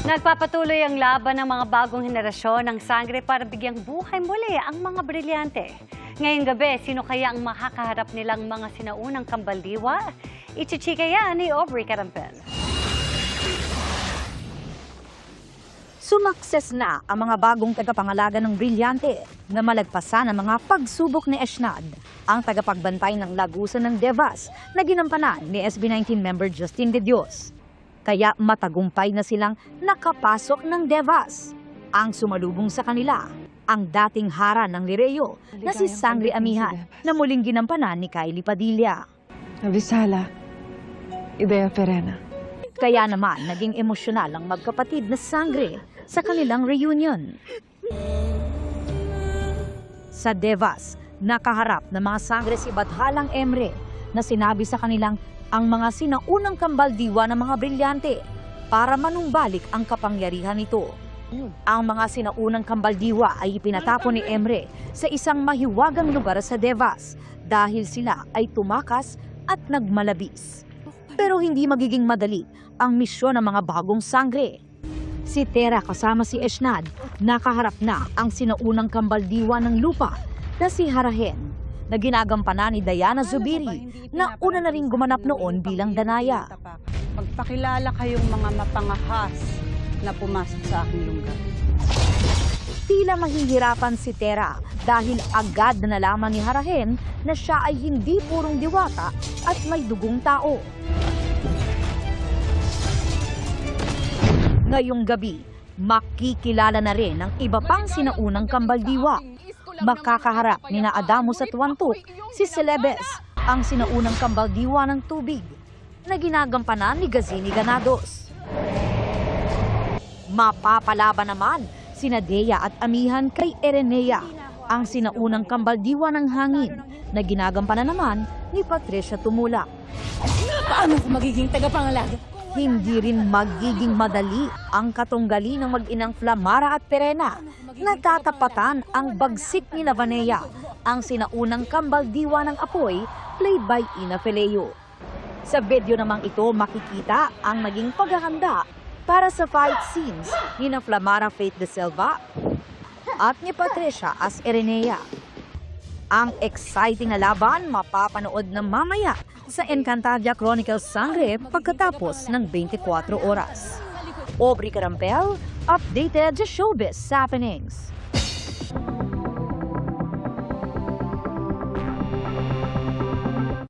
Nagpapatuloy ang laban ng mga bagong henerasyon ng sangre para bigyang buhay muli ang mga brilyante. Ngayong gabi, sino kaya ang makakaharap nilang mga sinaunang kambaldiwa? Ichichika yan ni Aubrey Carampel. Sumakses na ang mga bagong tagapangalaga ng brilyante na malagpasan ang mga pagsubok ni Eshnad, ang tagapagbantay ng lagusan ng Devas na ginampanan ni SB19 member Justin De Dios. Kaya matagumpay na silang nakapasok ng Devas. Ang sumalubong sa kanila, ang dating hara ng Lireo na si Sangre Amihan na muling ginampanan ni Kylie Padilla. Avisala, Idea Ferena. Kaya naman naging emosyonal ang magkapatid na Sangre sa kanilang reunion. Sa Devas, nakaharap ng mga Sangre si Bathalang Emre na sinabi sa kanilang ang mga sinaunang kambaldiwa ng mga brilyante para manumbalik ang kapangyarihan nito. Ang mga sinaunang kambaldiwa ay ipinatapon ni Emre sa isang mahiwagang lugar sa Devas dahil sila ay tumakas at nagmalabis. Pero hindi magiging madali ang misyon ng mga bagong Sangre. Si Tera kasama si Eshnad, nakaharap na ang sinaunang kambaldiwa ng lupa na si Harahen, na ginagampanan ni Diana Zubiri na una na rin gumanap noon bilang Danaya. Magpakilala kayong mga mapangahas na pumasok sa aking lungga. Tila mahihirapan si Tera dahil agad na nalaman ni Harahen na siya ay hindi purong diwata at may dugong tao. Ngayong gabi, makikilala na rin ang iba pang sinaunang kambaldiwa. Makakaharap ni na Adamos at Wantuk si Celebes, ang sinaunang kambaldiwa ng tubig na ginagampanan ni Gazini Ganados. Mapapalaban naman sina Dea at Amihan kay Erenea, ang sinaunang kambaldiwa ng hangin na ginagampanan naman ni Patricia Tumula. Paano ko magiging tagapangalaga? Hindi rin magiging madali ang katunggali ng mag-inang Flamara at Perena. Natatapatan ang bagsik ni Lavanea, ang sinaunang kambaldiwa ng apoy, played by Ina Feleo. Sa video namang ito makikita ang naging paghahanda para sa fight scenes ni na Flamara Faith de Silva at ni Patricia as Erenea. Ang exciting na laban mapapanood na mamaya sa Encantadia Chronicles Sangre pagkatapos ng 24 oras. Aubrey Carampel, updated sa Showbiz Happenings.